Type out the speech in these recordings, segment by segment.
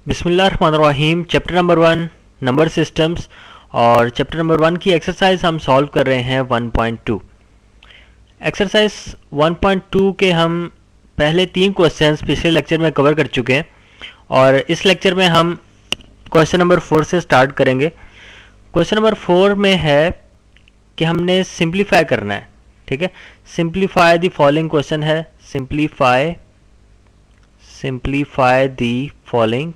बिस्मिल्लाहिर्रहमानिर्रहीम। Chapter number 1 number systems और chapter number 1 की एक्सरसाइज हम सॉल्व कर रहे हैं 1.2। एक्सरसाइज 1.2 के हम पहले 3 क्वेश्चंस पिछले लेक्चर में कवर कर चुके हैं और इस लेक्चर में हम क्वेश्चन नंबर 4 से स्टार्ट करेंगे। क्वेश्चन नंबर 4 में है कि हमने सिंप्लीफाई करना है। ठीक है, सिंप्लीफाई द फॉलोइंग क्वेश्चन है, सिंप्लीफाई द फॉलोइंग।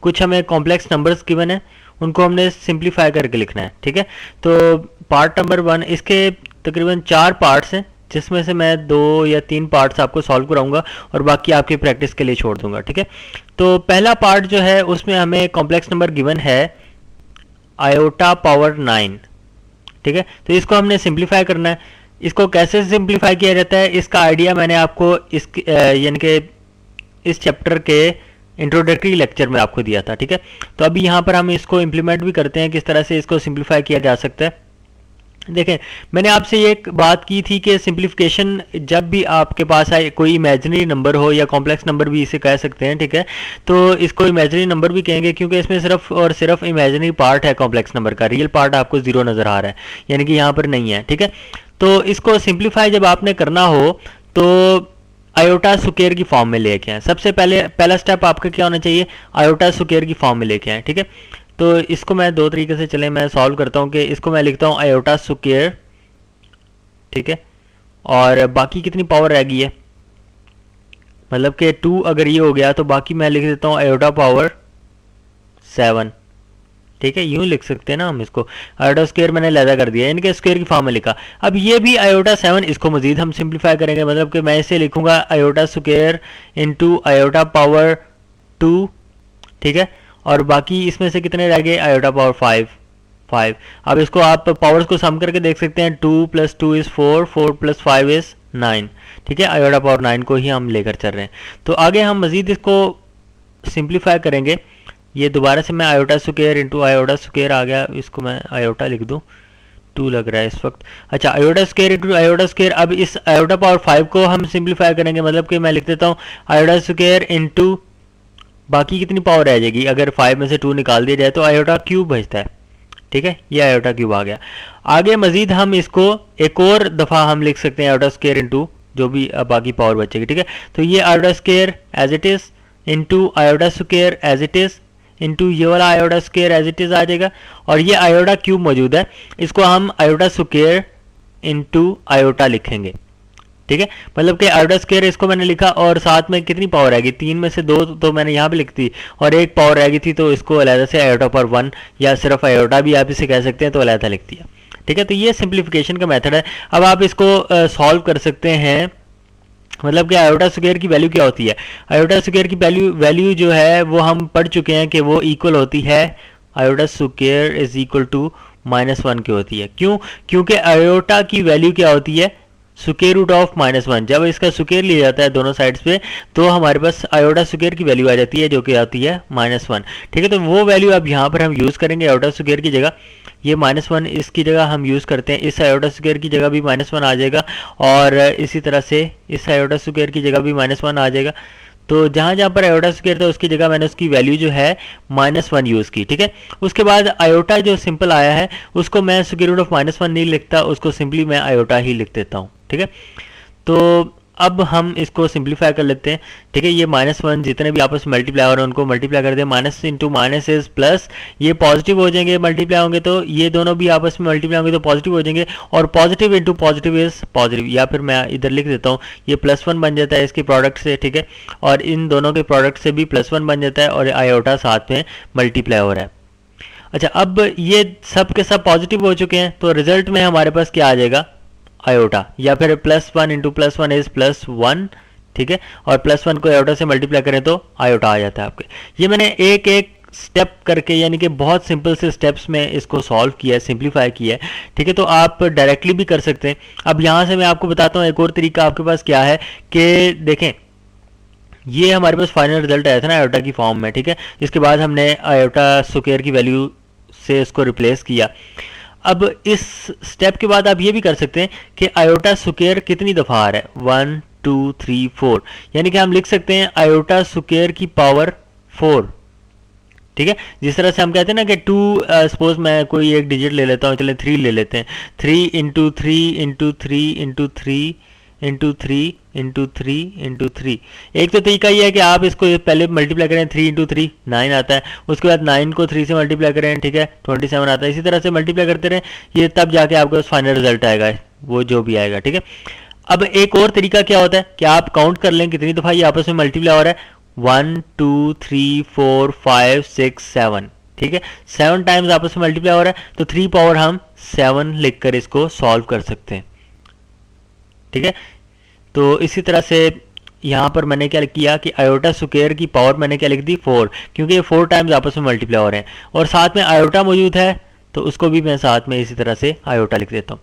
कुछ हमें कॉम्प्लेक्स नंबर्स गिवन है, उनको हमने सिंप्लीफाई करके लिखना है। ठीक है, तो पार्ट नंबर 1, इसके तकरीबन 4 पार्ट्स हैं जिसमें से मैं 2 या 3 पार्ट्स आपको सॉल्व कराऊंगा और बाकी आपकी प्रैक्टिस के लिए छोड़ दूंगा। ठीक है, तो पहला पार्ट जो है उसमें हमें कॉम्प्लेक्स नंबर गिवन है आयोटा पावर 9। ठीक है, तो इसको हमने सिंप्लीफाई करना है। इसको कैसे सिंप्लीफाई किया जाता है इसका आइडिया मैंने आपको यानी कि इस चैप्टर के इंट्रोडक्टरी लेक्चर में आपको दिया था। ठीक है, तो अभी यहाँ पर हम इसको इम्प्लीमेंट भी करते हैं, किस तरह से इसको सिंप्लीफाई किया जा सकता है। देखें, मैंने आपसे ये एक बात की थी कि सिंप्लीफिकेशन जब भी आपके पास आए, कोई इमेजिनरी नंबर हो या कॉम्प्लेक्स नंबर भी इसे कह सकते हैं। ठीक है, तो इसको इमेजिनरी नंबर भी कहेंगे क्योंकि इसमें सिर्फ और सिर्फ इमेजिनरी पार्ट है कॉम्प्लेक्स नंबर का, रियल पार्ट आपको 0 नजर आ रहा है, यानी कि यहाँ पर नहीं है। ठीक है, तो इसको सिंप्लीफाई जब आपने करना हो तो आयोटा स्क्वायर की फॉर्म में लेके आए। सबसे पहला स्टेप आपका क्या होना चाहिए, आयोटा स्क्वायर की फॉर्म में लेके आए। ठीक है, तो इसको मैं 2 तरीके से मैं सॉल्व करता हूँ कि इसको मैं लिखता हूँ आयोटा स्क्वायर। ठीक है, और बाकी कितनी पावर रह गई है, मतलब कि 2 अगर ये हो गया तो बाकी मैं लिख देता हूँ आयोटा पावर 7। ठीक है, यूं लिख सकते हैं ना हम इसको, आयोटा स्क्वायर मैंने लैदा कर दिया, इनके स्क्वायर की फॉर्म में लिखा। अब ये भी आयोटा 7, इसको मजीद हम सिंप्लीफाई करेंगे, मतलब कि मैं इसे लिखूंगा iota square into iota power 2। ठीक है, और बाकी इसमें से कितने रह गए, आयोटा पावर 5। अब इसको आप पावर्स को सम करके देख सकते हैं, 2 + 2 = 4, 4 + 5 = 9। ठीक है, आयोटा पावर 9 को ही हम लेकर चल रहे हैं। तो आगे हम मजीद इसको सिंप्लीफाई करेंगे। ये दोबारा से मैं iota square into iota square आ गया, इसको मैं आयोटा लिख दूं, 2 लग रहा है इस वक्त। अच्छा, iota square into iota square. अब इस आयोटा पावर 5 को हम सिंप्लीफाई करेंगे, मतलब कि मैं लिख देता हूँ आयोटा स्क्वायर इंटू बाकी कितनी पावर रह जाएगी, अगर 5 में से 2 निकाल दिया जाए तो आयोटा क्यूब बचता है। ठीक है, ये आयोटा क्यूब आ गया। आगे मजीद हम इसको एक और दफ़ा हम लिख सकते हैं आयोटा स्क्वायर इंटू जो भी बाकी पावर बचेगी। ठीक है, तो ये iota square as it is into iota square as it is into ये वाला iota square as it is आ जाएगा, और ये आयोटा क्यूब मौजूद है, इसको हम आयोटा स्क्वायर इंटू आयोटा लिखेंगे। ठीक है, मतलब कि आयोटा स्क्वायर इसको मैंने लिखा और साथ में कितनी पावर आएगी, 3 में से 2 तो मैंने यहाँ पे लिख दी और 1 पावर आएगी थी, तो इसको अलहदा से आयोटा पावर 1 या सिर्फ आयोटा भी आप इसे कह सकते हैं, तो अलहदा लिख दिया। ठीक है, तो ये सिंप्लीफिकेशन का मेथड है। अब आप इसको सॉल्व कर सकते हैं, मतलब कि आयोटा स्क्वायर की वैल्यू क्या होती है। आयोटा स्क्वायर की वैल्यू जो है वो हम पढ़ चुके हैं कि वो इक्वल होती है, iota square is equal to -1 की होती है। क्यों, क्योंकि आयोटा की वैल्यू क्या होती है, स्क्वायर रूट ऑफ -1। जब इसका स्क्वायर लिया जाता है दोनों साइड्स पे तो हमारे पास आयोटा स्क्वायर की वैल्यू आ जाती है जो कि आती है -1। ठीक है, तो वो वैल्यू अब यहाँ पर हम यूज़ करेंगे आयोटा स्क्वायर की जगह, ये -1 इसकी जगह हम यूज़ करते हैं, इस आयोटा स्क्वायर की जगह भी -1 आ जाएगा और इसी तरह से इस आयोटा स्क्वायर की जगह भी -1 आ जाएगा। तो जहाँ जहाँ पर आयोटा स्क्वायर था उसकी जगह मैंने उसकी वैल्यू जो है -1 यूज़ की। ठीक है, उसके बाद आयोटा जो सिंपल आया है उसको मैं स्क्वायर रूट ऑफ -1 नहीं लिखता, उसको सिंपली मैं आयोटा ही लिख देता हूँ। ठीक है, तो अब हम इसको सिंप्लीफाई कर लेते हैं। ठीक है, ये -1 जितने भी आपस में मल्टीप्लाई हो रहे हैं उनको मल्टीप्लाई कर दें, minus into minus is plus, ये पॉजिटिव हो जाएंगे, मल्टीप्लाई होंगे तो ये दोनों भी आपस में मल्टीप्लाई होंगे तो पॉजिटिव हो जाएंगे, और positive into positive is positive, या फिर मैं इधर लिख देता हूँ ये +1 बन जाता है इसके प्रोडक्ट से। ठीक है, और इन दोनों के प्रोडक्ट से भी +1 बन जाता है और आयोटा साथ में मल्टीप्लाई हो रहा है। अच्छा, अब ये सब के सब पॉजिटिव हो चुके हैं तो रिजल्ट में हमारे पास क्या आ जाएगा, आयोटा, या फिर +1 इंटू +1 इज +1। ठीक है, और +1 को आयोटा से मल्टीप्लाई करें तो आयोटा आ जाता है आपके। ये मैंने एक एक स्टेप करके यानी कि बहुत सिंपल से स्टेप्स में इसको सॉल्व किया है, सिंप्लीफाई किया है। ठीक है, तो आप डायरेक्टली भी कर सकते हैं। अब यहाँ से मैं आपको बताता हूँ एक और तरीका आपके पास क्या है कि देखें, ये हमारे पास फाइनल रिजल्ट आया था ना आयोटा की फॉर्म में। ठीक है, इसके बाद हमने आयोटा स्क्वायर की वैल्यू से इसको रिप्लेस किया। अब इस स्टेप के बाद आप ये भी कर सकते हैं कि आयोटा स्क्वायर कितनी दफ़ा आ रहा है, 1 2 3 4, यानी कि हम लिख सकते हैं आयोटा स्क्वायर की पावर 4। ठीक है। जिस तरह से हम कहते हैं ना कि 2, सपोज मैं कोई एक डिजिट ले लेता हूँ, चले 3 ले लेते हैं, 3 into 3 into 3 into 3 into 3 into 3 into 3। एक तो तरीका ये है कि आप इसको पहले मल्टीप्लाई करें, 3 इंटू 3 9 आता है, उसके बाद 9 को 3 से मल्टीप्लाई करें, ठीक है, 27 आता है। इसी तरह से मल्टीप्लाई करते रहें, ये तब जाके आपको फाइनल रिजल्ट आएगा, वो जो भी आएगा, ठीक है। अब एक और तरीका क्या होता है कि आप काउंट कर लें कितनी दफ़ा ये आपस में मल्टीप्लाई हो रहा है, 1 2 3 4 5 6 7, ठीक है, 7 टाइम्स आपस में मल्टीप्लाई हो रहा है, तो 3 पावर हम 7 लिखकर इसको सॉल्व कर सकते हैं, ठीक है। तो इसी तरह से यहाँ पर मैंने क्या किया कि आयोटा स्क्वायर की पावर मैंने क्या लिख दी 4, क्योंकि ये 4 टाइम्स आपस में मल्टीप्लाई हो रहे हैं और साथ में आयोटा मौजूद है, तो उसको भी मैं साथ में इसी तरह से आयोटा लिख देता हूँ।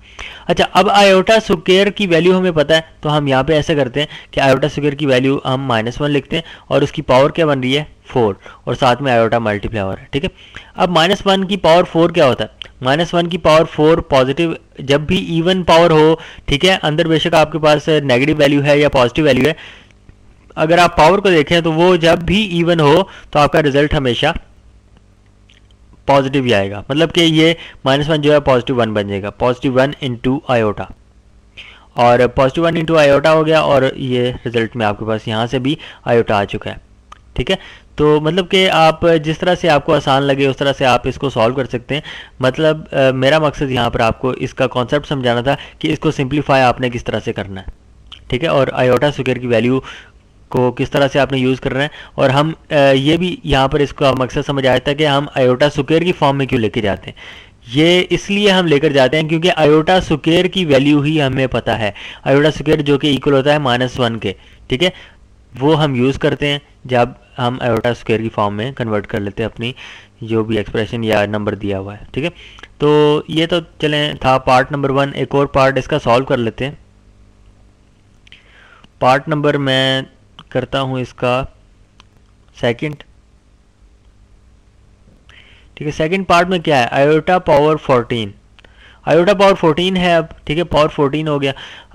अच्छा, अब आयोटा स्क्वायर की वैल्यू हमें पता है, तो हम यहाँ पे ऐसे करते हैं कि आयोटा स्क्वायर की वैल्यू हम -1 लिखते हैं और उसकी पावर क्या बन रही है 4, और साथ में आयोटा मल्टीप्लाई हो रहा है, ठीक है। अब -1 की पावर 4 क्या होता है, -1 की पावर 4 पॉजिटिव, जब भी इवन पावर हो, ठीक है, अंदर बेशक आपके पास नेगेटिव वैल्यू है या पॉजिटिव वैल्यू है, अगर आप पावर को देखें तो वो जब भी इवन हो तो आपका रिजल्ट हमेशा पॉजिटिव ही आएगा, मतलब कि ये -1 जो है +1 बन जाएगा, +1 इंटू आयोटा, और +1 इंटू आयोटा हो गया, और ये रिजल्ट में आपके पास यहाँ से भी आयोटा आ चुका है, ठीक है। तो मतलब कि आप जिस तरह से आपको आसान लगे उस तरह से आप इसको सॉल्व कर सकते हैं। मतलब मेरा मकसद यहाँ पर आपको इसका कॉन्सेप्ट समझाना था कि इसको सिंप्लीफाई आपने किस तरह से करना है, ठीक है, और आयोटा स्क्वायर की वैल्यू को किस तरह से आपने यूज़ करना है। और हम ये भी यहाँ पर इसका मकसद समझ आया था कि हम आयोटा स्क्वायर की फॉर्म में क्यों लेके जाते हैं। ये इसलिए हम लेकर जाते हैं क्योंकि आयोटा स्क्वायर की वैल्यू ही हमें पता है, आयोटा स्क्वायर जो कि इक्वल होता है -1 के, ठीक है, वो हम यूज़ करते हैं जब हम आयोटा स्क्वायर की फॉर्म में कन्वर्ट कर लेते हैं अपनी जो भी एक्सप्रेशन या नंबर दिया हुआ है, ठीक है। तो ये तो चलें था पार्ट नंबर 1। एक और पार्ट इसका सॉल्व कर लेते हैं। पार्ट नंबर मैं करता हूँ इसका सेकंड, ठीक है। सेकंड पार्ट में क्या है, आयोटा पावर 14, आयोटा पावर 14 है अब, ठीक है, पावर 14 हो गया,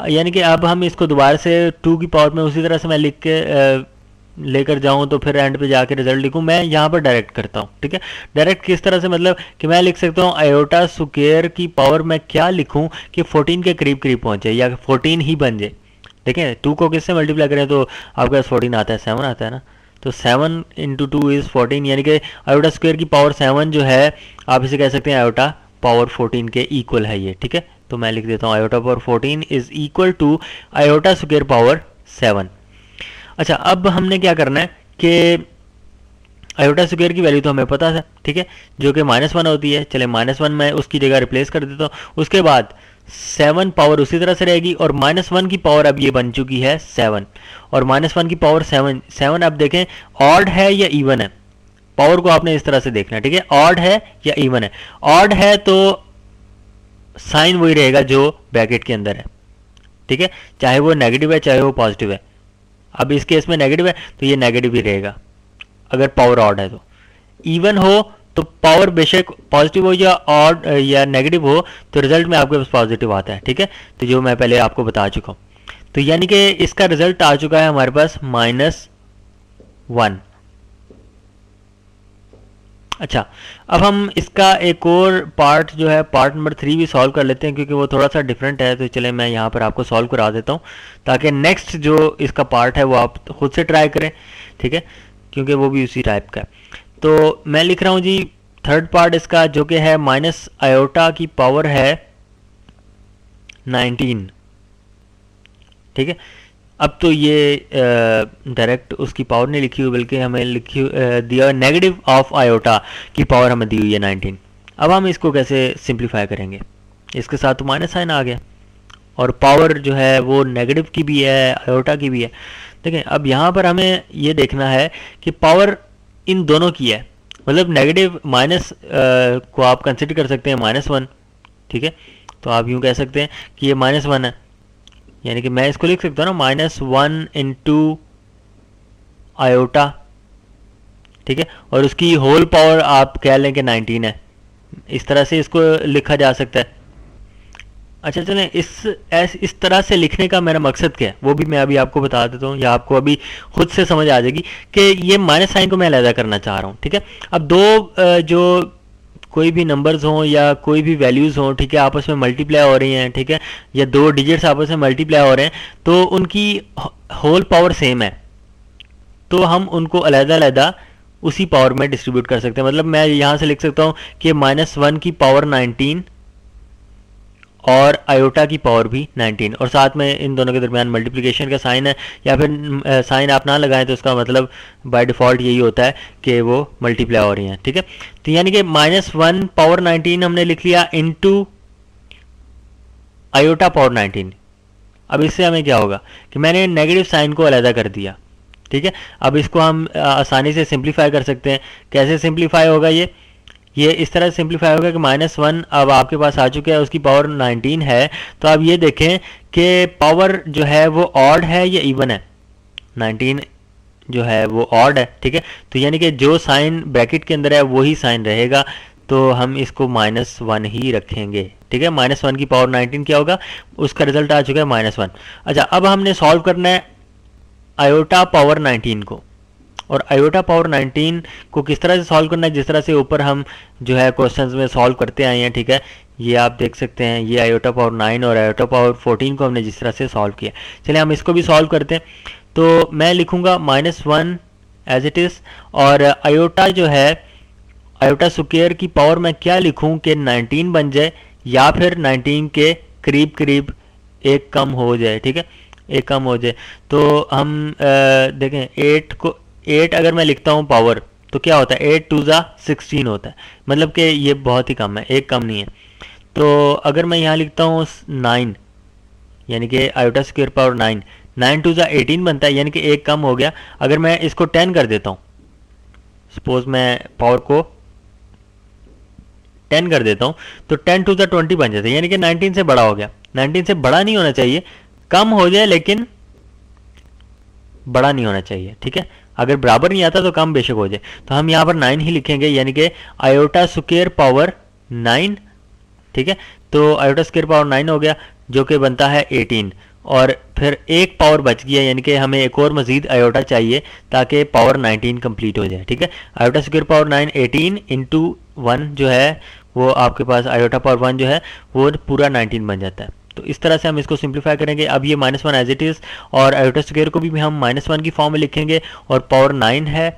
यानी कि अब हम इसको दोबारा से 2 की पावर में उसी तरह से मैं लिख के लेकर जाऊं तो फिर एंड पे जाके रिजल्ट लिखूं, मैं यहाँ पर डायरेक्ट करता हूँ, ठीक है। डायरेक्ट किस तरह से, मतलब कि मैं लिख सकता हूँ आयोटा स्क्वायर की पावर में क्या लिखूं कि 14 के करीब करीब पहुंचे या 14 ही बन जाए। देखें 2 को किससे मल्टीप्लाई करें तो आपके पास 14 आता है, 7 आता है ना, तो 7 इंटू 2 इज़ 14, यानी कि आयोटा स्क्वायर की पावर 7 जो है आप इसे कह सकते हैं आयोटा पावर 14 के इक्वल है ये, ठीक है। तो मैं लिख देता हूँ iota power 14 is equal to iota square power 7। अच्छा, अब हमने क्या करना है कि आयोटा स्क्वायर की वैल्यू तो हमें पता है, ठीक है, जो कि -1 होती है, चले -1 मैं उसकी जगह रिप्लेस कर देता हूँ। उसके बाद 7 पावर उसी तरह से रहेगी, और -1 की पावर अब ये बन चुकी है 7, और -1 की पावर 7 अब देखें ऑड है या इवन है, पावर को आपने इस तरह से देखना है, ठीक है, ऑड है या इवन है। ऑड है तो साइन वही रहेगा जो ब्रैकेट के अंदर है, ठीक है, चाहे वो नेगेटिव है चाहे वो पॉजिटिव है। अब इस केस में नेगेटिव है तो ये नेगेटिव ही रहेगा अगर पावर ऑड है। तो इवन हो तो पावर बेशक पॉजिटिव हो या ऑड या नेगेटिव हो तो रिजल्ट में आपके पास पॉजिटिव आता है, ठीक है, तो जो मैं पहले आपको बता चुका हूँ। तो यानी कि इसका रिजल्ट आ चुका है हमारे पास -1। अच्छा, अब हम इसका एक और पार्ट जो है पार्ट नंबर 3 भी सॉल्व कर लेते हैं, क्योंकि वो थोड़ा सा डिफरेंट है। तो चले मैं यहाँ पर आपको सॉल्व करा देता हूँ ताकि नेक्स्ट जो इसका पार्ट है वो आप खुद से ट्राई करें, ठीक है, क्योंकि वो भी उसी टाइप का है। तो मैं लिख रहा हूँ जी थर्ड पार्ट इसका, जो कि है माइनस आयोटा की पावर है 19, ठीक है। अब तो ये डायरेक्ट उसकी पावर नहीं लिखी हुई, बल्कि हमें लिखी दिया नेगेटिव ऑफ आयोटा की पावर हमें दी हुई है 19। अब हम इसको कैसे सिंप्लीफाई करेंगे, इसके साथ तो माइनस साइन आ गया, और पावर जो है वो नेगेटिव की भी है आयोटा की भी है। देखें अब यहाँ पर हमें ये देखना है कि पावर इन दोनों की है, मतलब नेगेटिव माइनस को आप कंसिडर कर सकते हैं -1, ठीक है। तो आप यूँ कह सकते हैं कि ये -1 है, यानी कि मैं इसको लिख सकता हूँ ना -1 इंटू आयोटा, ठीक है, और उसकी होल पावर आप कह लें कि 19 है। इस तरह से इसको लिखा जा सकता है, अच्छा चलें, इस तरह से लिखने का मेरा मकसद क्या है वो भी मैं अभी आपको बता देता हूँ, या आपको अभी खुद से समझ आ जाएगी कि ये माइनस साइन को मैं अलहदा करना चाह रहा हूँ। ठीक है, अब दो जो कोई भी नंबर्स हों या कोई भी वैल्यूज़ हों, ठीक है, आपस में मल्टीप्लाई हो रही हैं, ठीक है, या दो डिजिट्स आपस में मल्टीप्लाई हो रहे हैं, तो उनकी होल पावर सेम है, तो हम उनको अलहदा-अलहदा उसी पावर में डिस्ट्रीब्यूट कर सकते हैं। मतलब मैं यहाँ से लिख सकता हूँ कि -1 की पावर 19 और आयोटा की पावर भी 19, और साथ में इन दोनों के दरमियान मल्टीप्लिकेशन का साइन है, या फिर साइन आप ना लगाएं तो उसका मतलब बाय डिफ़ॉल्ट यही होता है कि वो मल्टीप्लाई हो रही हैं। ठीक है, तो यानी कि -1 पावर 19 हमने लिख लिया इंटू आयोटा पावर 19। अब इससे हमें क्या होगा कि मैंने नेगेटिव साइन को अलहदा कर दिया। ठीक है, अब इसको हम आसानी से सिंप्लीफाई कर सकते हैं। कैसे सिंप्लीफाई होगा ये इस तरह सिंप्लीफाई होगा कि -1 अब आपके पास आ चुका है, उसकी पावर 19 है, तो अब ये देखें कि पावर जो है वो ऑड है या इवन है। 19 जो है वो ऑड है। ठीक है, तो यानी कि जो साइन ब्रैकेट के अंदर है वही साइन रहेगा, तो हम इसको -1 ही रखेंगे। ठीक है, -1 की पावर 19 क्या होगा, उसका रिजल्ट आ चुका है -1। अच्छा, अब हमने सॉल्व करना है आयोटा पावर 19 को, और आयोटा पावर 19 को किस तरह से सॉल्व करना है, जिस तरह से ऊपर हम जो है क्वेश्चंस में सॉल्व करते आए हैं। ठीक है, ये आप देख सकते हैं, ये आयोटा पावर 9 और आयोटा पावर 14 को हमने जिस तरह से सॉल्व किया। चलिए हम इसको भी सॉल्व करते हैं। तो मैं लिखूंगा -1 एज इट इज़, और आयोटा जो है, आयोटा स्क्वायर की पावर मैं क्या लिखूं कि 19 बन जाए, या फिर 19 के करीब करीब एक कम हो जाए। ठीक है, एक कम हो जाए, तो हम देखें 8 अगर मैं लिखता हूँ पावर, तो क्या होता है, 8 2 16 होता है, मतलब कि ये बहुत ही कम है, एक कम नहीं है। तो अगर मैं यहाँ लिखता हूँ 9, यानी कि आयोटा स्क्वायर पावर 9 2 18 बनता है, यानी कि एक कम हो गया। अगर मैं इसको 10 कर देता हूँ, सपोज मैं पावर को 10 कर देता हूँ, तो 10 2 20 बन जाता है, यानी कि 19 से बड़ा हो गया। 19 से बड़ा नहीं होना चाहिए, कम हो जाए लेकिन बड़ा नहीं होना चाहिए। ठीक है, अगर बराबर नहीं आता तो कम बेशक हो जाए, तो हम यहाँ पर 9 ही लिखेंगे, यानी कि आयोटा स्क्वायर पावर 9। ठीक है, तो आयोटा स्क्वायर पावर 9 हो गया, जो कि बनता है 18, और फिर एक पावर बच गया, यानी कि हमें एक और मजीद आयोटा चाहिए ताकि पावर 19 कंप्लीट हो जाए। ठीक है, आयोटा स्क्वायर पावर 9 18 इंटू 1 जो है वो आपके पास आयोटा पावर 1 जो है वो पूरा 19 बन जाता है। तो इस तरह से हम इसको सिंप्लीफाई करेंगे। अब ये -1 एज इट इज़, और आयोटा स्क्वायर को भी हम -1 की फॉर्म में लिखेंगे, और पावर 9 है,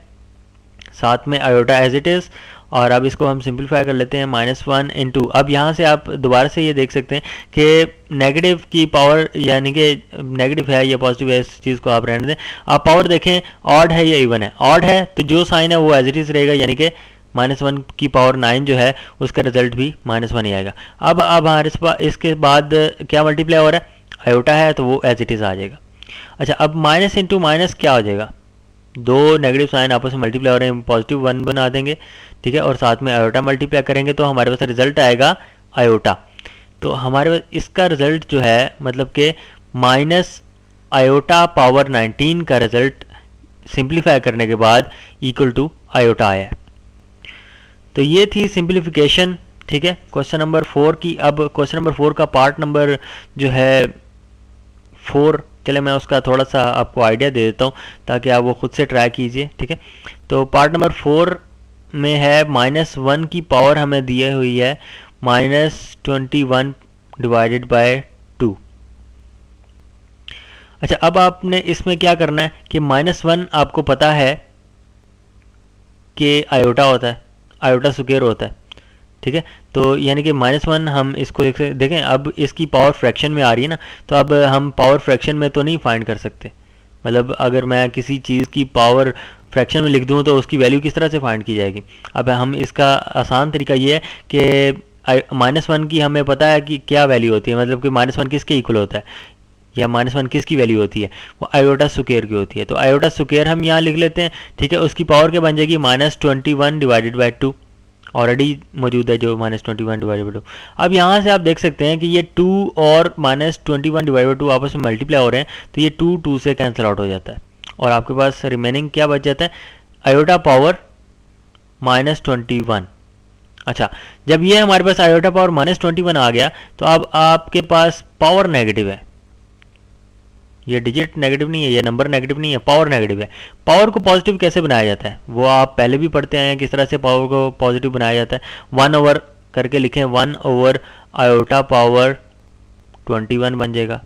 साथ में आयोटा एज इट इज़, और अब इसको हम सिंप्लीफाई कर लेते हैं -1 इंटू, अब यहाँ से आप दोबारा से ये देख सकते हैं कि नेगेटिव की पावर, यानी कि नेगेटिव है या पॉजिटिव है, इस चीज़ को आप रहने दें। आप पावर देखें ऑड है या इवन है, ऑड है तो जो साइन है वो एज इट इज़ रहेगा, यानी कि -1 की पावर 9 जो है उसका रिजल्ट भी -1 ही आएगा। अब हमारे इसके बाद क्या मल्टीप्लाई हो रहा है, आयोटा है, तो वो एज इट इज़ आ जाएगा। अच्छा, अब माइनस इंटू माइनस क्या हो जाएगा, दो नेगेटिव साइन आपस में मल्टीप्लाई हो रहे हैं, पॉजिटिव 1 बना देंगे। ठीक है, और साथ में आयोटा मल्टीप्लाई करेंगे तो हमारे पास रिजल्ट आएगा आयोटा। तो हमारे पास इसका रिजल्ट जो है, मतलब कि माइनस आयोटा पावर 19 का रिजल्ट सिंप्लीफाई करने के बाद इक्वल टू आयोटा आया है। तो ये थी सिंप्लीफिकेशन। ठीक है, क्वेश्चन नंबर 4 की। अब क्वेश्चन नंबर 4 का पार्ट नंबर जो है 4, चले मैं उसका थोड़ा सा आपको आइडिया दे देता हूँ ताकि आप वो खुद से ट्राई कीजिए। ठीक है, तो पार्ट नंबर 4 में है -1 की पावर हमें दी हुई है -21 डिवाइडेड बाय 2। अच्छा, अब आपने इसमें क्या करना है कि -1 आपको पता है कि आयोटा होता है, आयोटा स्क्वायर होता है। ठीक है, तो यानी कि -1 हम इसको देखें, अब इसकी पावर फ्रैक्शन में आ रही है ना, तो अब हम पावर फ्रैक्शन में तो नहीं फाइंड कर सकते। मतलब अगर मैं किसी चीज़ की पावर फ्रैक्शन में लिख दूँ तो उसकी वैल्यू किस तरह से फाइंड की जाएगी। अब हम इसका आसान तरीका ये है कि -1 की हमें पता है कि क्या वैल्यू होती है, मतलब कि -1 किसके इक्वल होता है, या -1 किसकी वैल्यू होती है, वो आयोटा स्क्वायर की होती है। तो आयोटा स्क्वायर हम यहाँ लिख लेते हैं। ठीक है, उसकी पावर क्या बन जाएगी, -21 डिवाइडेड बाई 2, ऑलरेडी मौजूद है जो -21 डिवाइडेड बाई 2। अब यहाँ से आप देख सकते हैं कि ये 2 और -21 डिवाइडेड बाई 2 आपस में मल्टीप्लाई हो रहे हैं, तो ये 2 से कैंसिल आउट हो जाता है, और आपके पास रिमेनिंग क्या बच जाता है, आयोटा पावर -21। अच्छा, जब ये हमारे पास आयोटा पावर -21 आ गया तो अब आपके पास पावर नेगेटिव है, ये डिजिट नेगेटिव नहीं है, ये नंबर नेगेटिव नहीं है, पावर नेगेटिव है। पावर को पॉजिटिव कैसे बनाया जाता है वो आप पहले भी पढ़ते आए हैं, किस तरह से पावर को पॉजिटिव बनाया जाता है। 1 ओवर करके लिखें, 1 ओवर आयोटा पावर 21 बन जाएगा,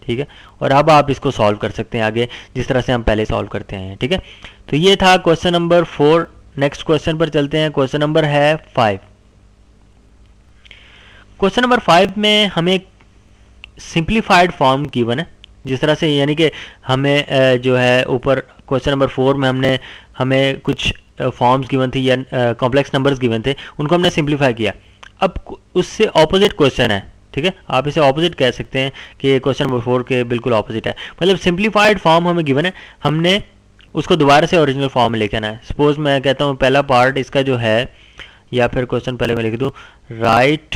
ठीक है। और अब आप इसको सॉल्व कर सकते हैं आगे जिस तरह से हम पहले सॉल्व करते हैं, ठीक है। तो ये था क्वेश्चन नंबर 4। नेक्स्ट क्वेश्चन पर चलते हैं, क्वेश्चन नंबर है 5। क्वेश्चन नंबर 5 में हमें सिंप्लीफाइड फॉर्म गिवन है, जिस तरह से यानी कि हमें जो है ऊपर क्वेश्चन नंबर 4 में हमें कुछ फॉर्म्स गिवन थी या कॉम्प्लेक्स नंबर्स गिवन थे, उनको हमने सिंप्लीफाई किया। अब उससे ऑपोजिट क्वेश्चन है, ठीक है, आप इसे ऑपोजिट कह सकते हैं कि क्वेश्चन नंबर 4 के बिल्कुल ऑपोजिट है। मतलब सिंप्लीफाइड फॉर्म हमें गिवन है, हमने उसको दोबारा से ओरिजिनल फॉर्म में लेके आना है। सपोज मैं कहता हूँ पहला पार्ट इसका जो है, या फिर क्वेश्चन पहले मैं लिख दूँ, right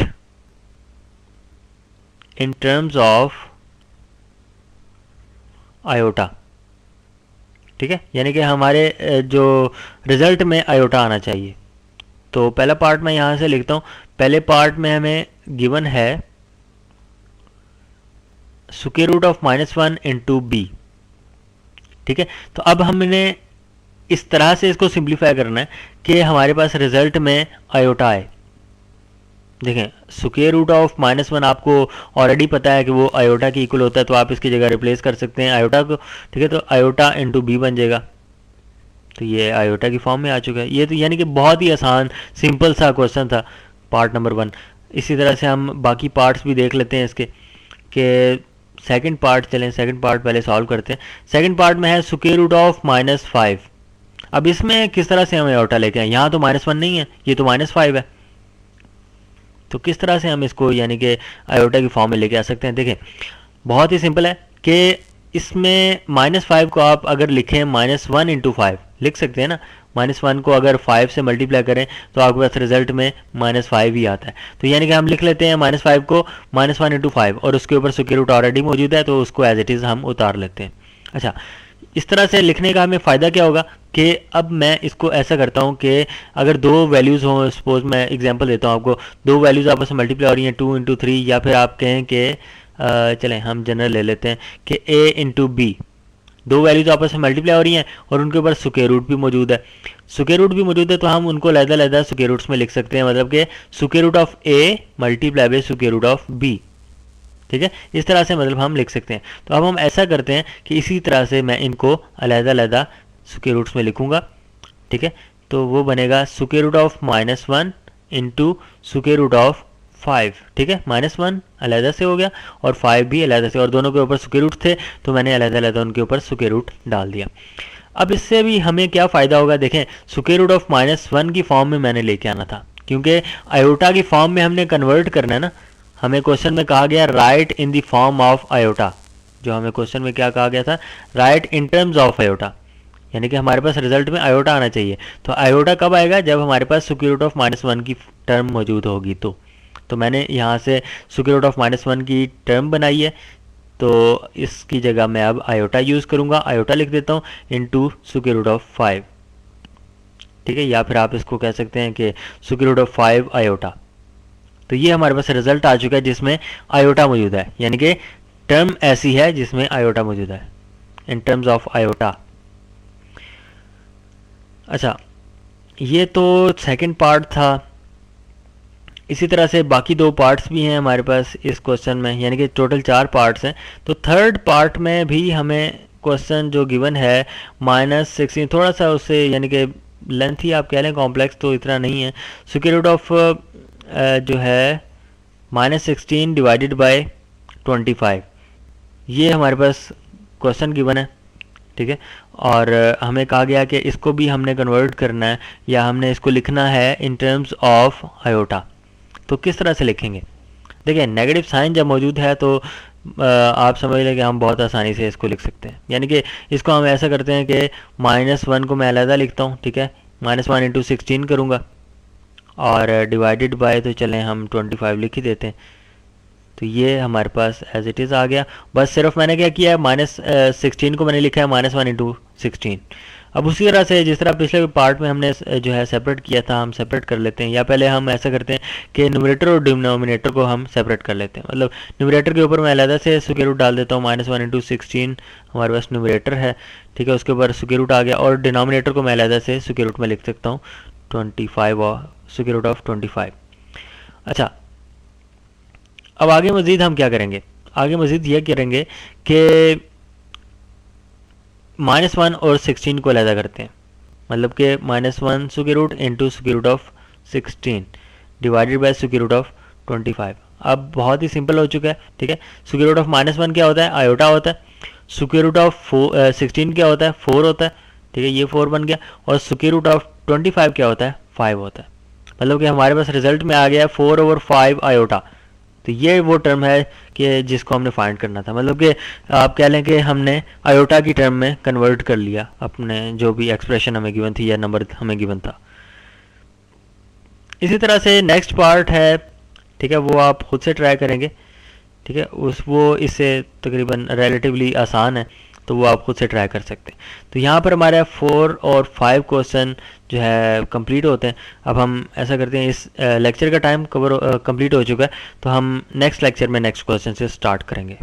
in terms of iota, ठीक है, यानी कि हमारे जो रिजल्ट में आयोटा आना चाहिए। तो पहला पार्ट मैं यहां से लिखता हूं, पहले पार्ट में हमें गिवन है square root of -1 into B, ठीक है। तो अब हमने इस तरह से इसको सिंप्लीफाई करना है कि हमारे पास रिजल्ट में आयोटा आए। देखें, स्क्वायर रूट ऑफ -1 आपको ऑलरेडी पता है कि वो आयोटा की इक्वल होता है, तो आप इसकी जगह रिप्लेस कर सकते हैं आयोटा को, ठीक है। तो आयोटा इंटू बी बन जाएगा, तो ये आयोटा की फॉर्म में आ चुका है। ये तो यानी कि बहुत ही आसान सिंपल सा क्वेश्चन था पार्ट नंबर 1। इसी तरह से हम बाकी पार्ट्स भी देख लेते हैं इसके, कि सेकंड पार्ट चलें, सेकंड पार्ट पहले सॉल्व करते हैं। सेकंड पार्ट में है स्क्वायर रूट ऑफ -5। अब इसमें किस तरह से हम आयोटा लेके आए, यहाँ तो -1 नहीं है, ये तो -5 है, तो किस तरह से हम इसको यानी कि आयोटा की फॉर्म में लेके आ सकते हैं। देखें, बहुत ही सिंपल है कि इसमें -5 को आप अगर लिखें -1 इंटू 5 लिख सकते हैं ना। -1 को अगर 5 से मल्टीप्लाई करें तो आपके पास रिजल्ट में -5 ही आता है। तो यानी कि हम लिख लेते हैं -5 को -1 इंटू 5 और उसके ऊपर स्क्वायर रूट ऑलरेडी मौजूद है, तो उसको एज इट इज़ हम उतार लेते हैं। अच्छा, इस तरह से लिखने का हमें फ़ायदा क्या होगा कि अब मैं इसको ऐसा करता हूँ कि अगर दो वैल्यूज़ हों, सपोज मैं एग्जांपल देता हूँ आपको, दो वैल्यूज़ आपस में मल्टीप्लाई हो रही हैं 2 इंटू 3, या फिर आप कहें कि चलें हम जनरल ले लेते हैं कि a इंटू बी, दो वैल्यूज आपस में मल्टीप्लाई हो रही हैं और उनके ऊपर स्क्वायर रूट भी मौजूद है। स्क्वायर रूट भी मौजूद है तो हम उनको अलग-अलग स्क्वायर रूट्स में लिख सकते हैं, मतलब कि square root of a multiply by square root of b, ठीक है। इस तरह से मतलब हम लिख सकते हैं। तो अब हम ऐसा करते हैं कि इसी तरह से मैं इनको अलग-अलग स्क्वायर रूट्स में लिखूंगा, ठीक है। तो वो बनेगा square root of -1 into square root of 5, ठीक है। -1 अलग से हो गया और 5 भी अलग से, और दोनों के ऊपर स्क्वायर रूट थे तो मैंने अलग उनके ऊपर स्क्वायर रूट डाल दिया। अब इससे भी हमें क्या फ़ायदा होगा, देखें स्क्वायर रूट ऑफ -1 की फॉर्म में मैंने लेके आना था, क्योंकि आयोटा की फॉर्म में हमने कन्वर्ट करना है ना। हमें क्वेश्चन में कहा गया right in the form of iota, जो हमें क्वेश्चन में क्या कहा गया था, right in terms of iota, यानी कि हमारे पास रिजल्ट में आयोटा आना चाहिए। तो आयोटा कब आएगा, जब हमारे पास स्क्वायर रूट ऑफ -1 की टर्म मौजूद होगी। तो मैंने यहाँ से स्क्वायर रूट ऑफ -1 की टर्म बनाई है, तो इसकी जगह मैं अब आयोटा यूज़ करूँगा। आयोटा लिख देता हूँ इंटू स्क्वायर रूट ऑफ 5, ठीक है। या फिर आप इसको कह सकते हैं कि स्क्वायर रूट ऑफ 5 आयोटा। तो ये हमारे पास रिजल्ट आ चुका है जिसमें आयोटा मौजूद है, यानी कि टर्म ऐसी है जिसमें आयोटा मौजूद है, इन टर्म्स ऑफ आयोटा। अच्छा, ये तो सेकंड पार्ट था। इसी तरह से बाकी दो पार्ट्स भी हैं हमारे पास इस क्वेश्चन में, यानी कि टोटल 4 पार्ट्स हैं। तो थर्ड पार्ट में भी हमें क्वेश्चन जो गिवन है -16, थोड़ा सा उससे यानी कि लेंथ ही आप कह लें, कॉम्प्लेक्स तो इतना नहीं है। स्क्वायर रूट ऑफ जो है -16 डिवाइडेड बाय 25, ये हमारे पास क्वेश्चन गिवन है, ठीक है। और हमें कहा गया कि इसको भी हमने कन्वर्ट करना है, या हमने इसको लिखना है इन टर्म्स ऑफ आयोटा। तो किस तरह से लिखेंगे, देखिए नेगेटिव साइन जब मौजूद है तो आप समझ लें कि हम बहुत आसानी से इसको लिख सकते हैं। यानी कि इसको हम ऐसा करते हैं कि -1 को मैं अलग लिखता हूँ, ठीक है, -1 इंटू 16 करूँगा, और डिवाइडेड बाय तो चलें हम 25 लिख ही देते हैं। तो ये हमारे पास एज इट इज़ आ गया। बस सिर्फ मैंने क्या किया है, -16 को मैंने लिखा है -1 इंटू 16। अब उसी तरह से जिस तरह पिछले पार्ट में हमने जो है सेपरेट किया था, हम सेपरेट कर लेते हैं, या पहले हम ऐसा करते हैं कि न्यूमरेटर और डिनोमिनेटर को हम सेपरेट कर लेते हैं। मतलब न्यूमरेटर के ऊपर मैं अलग से स्क्वायर रूट डाल देता हूँ, -1 इंटू 16 हमारे पास न्यूमरेटर है, ठीक है, उसके ऊपर स्क्वायर रूट आ गया, और डिनोमिनेटर को मैं अलग से स्क्वायर रूट में लिख सकता हूँ 25 और स्क्वायर रूट ऑफ 25। अच्छा, अब आगे मज़ीद हम क्या करेंगे, आगे मज़ीद ये करेंगे कि -1 और 16 को अलग करते हैं। मतलब कि -1 square root into square root of 16 divided by square root of 25। अब बहुत ही सिंपल हो चुका है, ठीक है। स्क्वायर रूट ऑफ -1 क्या होता है, आयोटा होता है। स्क्वायर रूट ऑफ 16 क्या होता है, 4 होता है, ठीक है, ये 4 बन गया। और स्क्वायर रूट ऑफ 25 क्या होता है, 5 होता है। मतलब कि हमारे पास रिजल्ट में आ गया 4/5 आयोटा। तो ये वो टर्म है कि जिसको हमने फाइंड करना था। मतलब कि आप कह लें कि हमने आयोटा की टर्म में कन्वर्ट कर लिया अपने जो भी एक्सप्रेशन हमें गिवन थी या नंबर हमें गिवन था। इसी तरह से नेक्स्ट पार्ट है, ठीक है, वो आप खुद से ट्राई करेंगे, ठीक है, वो इससे तकरीबन रिलेटिवली आसान है, तो वो आप खुद से ट्राई कर सकते हैं। तो यहाँ पर हमारे 4 और 5 क्वेश्चन जो है कंप्लीट होते हैं। अब हम ऐसा करते हैं, इस लेक्चर का टाइम कंप्लीट हो चुका है, तो हम नेक्स्ट लेक्चर में नेक्स्ट क्वेश्चन से स्टार्ट करेंगे।